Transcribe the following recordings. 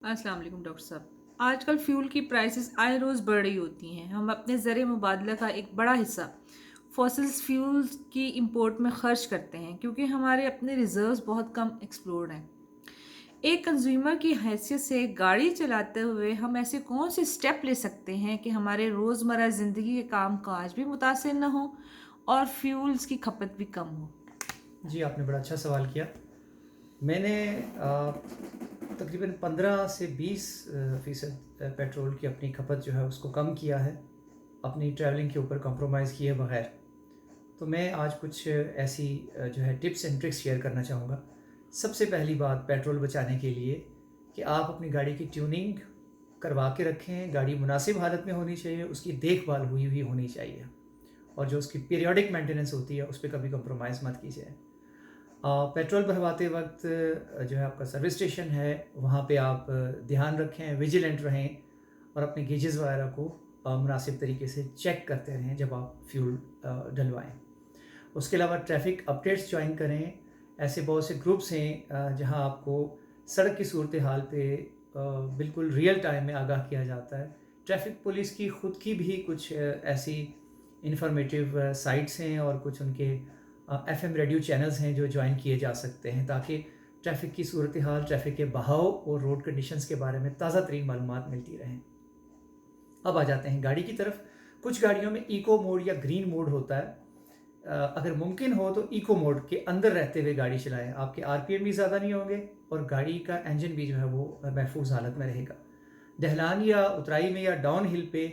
अस्सलाम वालेकुम डॉक्टर साहब। आजकल फ्यूल की प्राइसेस आए रोज़ बढ़ रही होती हैं। हम अपने ज़र मुबादला का एक बड़ा हिस्सा फॉसिल्स फ्यूल्स की इंपोर्ट में खर्च करते हैं क्योंकि हमारे अपने रिजर्व्स बहुत कम एक्सप्लोर्ड हैं। एक कंज्यूमर की हैसियत से गाड़ी चलाते हुए हम ऐसे कौन से स्टेप ले सकते हैं कि हमारे रोज़मर्रा ज़िंदगी के काम काज भी मुतासिर न हो और फ्यूल्स की खपत भी कम हो? जी, आपने बड़ा अच्छा सवाल किया। मैंने तकरीबन 15 से 20 फ़ीसद पेट्रोल की अपनी खपत जो है उसको कम किया है, अपनी ट्रैवलिंग के ऊपर कॉम्प्रोमाइज़ किए बगैर। तो मैं आज कुछ ऐसी जो है टिप्स एंड ट्रिक्स शेयर करना चाहूँगा। सबसे पहली बात पेट्रोल बचाने के लिए कि आप अपनी गाड़ी की ट्यूनिंग करवा के रखें, गाड़ी मुनासिब हालत में होनी चाहिए, उसकी देखभाल हुई हुई होनी चाहिए और जो उसकी पीरियोडिक मेंटेनेंस होती है, उस पे कभी कॉम्प्रोमाइज़ मत कीजिए। पेट्रोल भरवाते वक्त जो है आपका सर्विस स्टेशन है, वहाँ पे आप ध्यान रखें, विजिलेंट रहें और अपने गेजेस वगैरह को मुनासिब तरीके से चेक करते रहें जब आप फ्यूल डलवाएँ। उसके अलावा ट्रैफ़िक अपडेट्स जॉइन करें। ऐसे बहुत से ग्रुप्स हैं जहाँ आपको सड़क की सूरत हाल पे बिल्कुल रियल टाइम में आगाह किया जाता है। ट्रैफ़िक पुलिस की ख़ुद की भी कुछ ऐसी इन्फॉर्मेटिव साइट्स हैं और कुछ उनके एफएम रेडियो चैनल्स हैं जो जॉइन किए जा सकते हैं ताकि ट्रैफ़िक की सूरत हाल, ट्रैफ़िक के बहाव और रोड कंडीशंस के बारे में ताज़ा तरीन मालूमात मिलती रहें। अब आ जाते हैं गाड़ी की तरफ। कुछ गाड़ियों में इको मोड या ग्रीन मोड होता है। अगर मुमकिन हो तो इको मोड के अंदर रहते हुए गाड़ी चलाएं। आपके आरपीएम भी ज़्यादा नहीं होंगे और गाड़ी का इंजन भी जो है वो महफूज हालत में रहेगा। ढलान या उतराई में या डाउन हिल पे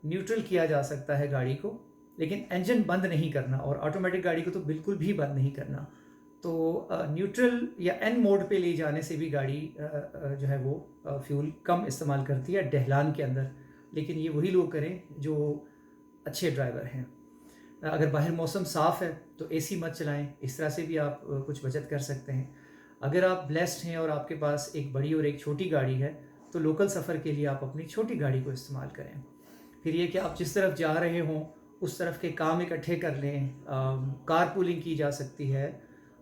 न्यूट्रल किया जा सकता है गाड़ी को, लेकिन इंजन बंद नहीं करना और ऑटोमेटिक गाड़ी को तो बिल्कुल भी बंद नहीं करना। तो न्यूट्रल या एन मोड पे ले जाने से भी गाड़ी जो है वो फ्यूल कम इस्तेमाल करती है ढलान के अंदर, लेकिन ये वही लोग करें जो अच्छे ड्राइवर हैं। अगर बाहर मौसम साफ़ है तो एसी मत चलाएं, इस तरह से भी आप कुछ बचत कर सकते हैं। अगर आप ब्लेस्ड हैं और आपके पास एक बड़ी और एक छोटी गाड़ी है तो लोकल सफ़र के लिए आप अपनी छोटी गाड़ी को इस्तेमाल करें। फिर ये कि आप जिस तरफ जा रहे हों उस तरफ के काम इकट्ठे कर लें। कार पूलिंग की जा सकती है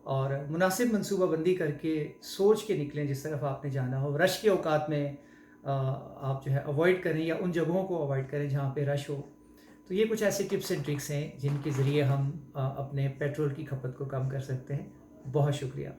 और मुनासिब मनसूबाबंदी करके सोच के निकलें जिस तरफ आपने जाना हो। रश के औकात में आप जो है अवॉइड करें या उन जगहों को अवॉइड करें जहाँ पे रश हो। तो ये कुछ ऐसे टिप्स एंड ट्रिक्स हैं जिनके ज़रिए हम अपने पेट्रोल की खपत को कम कर सकते हैं। बहुत शुक्रिया।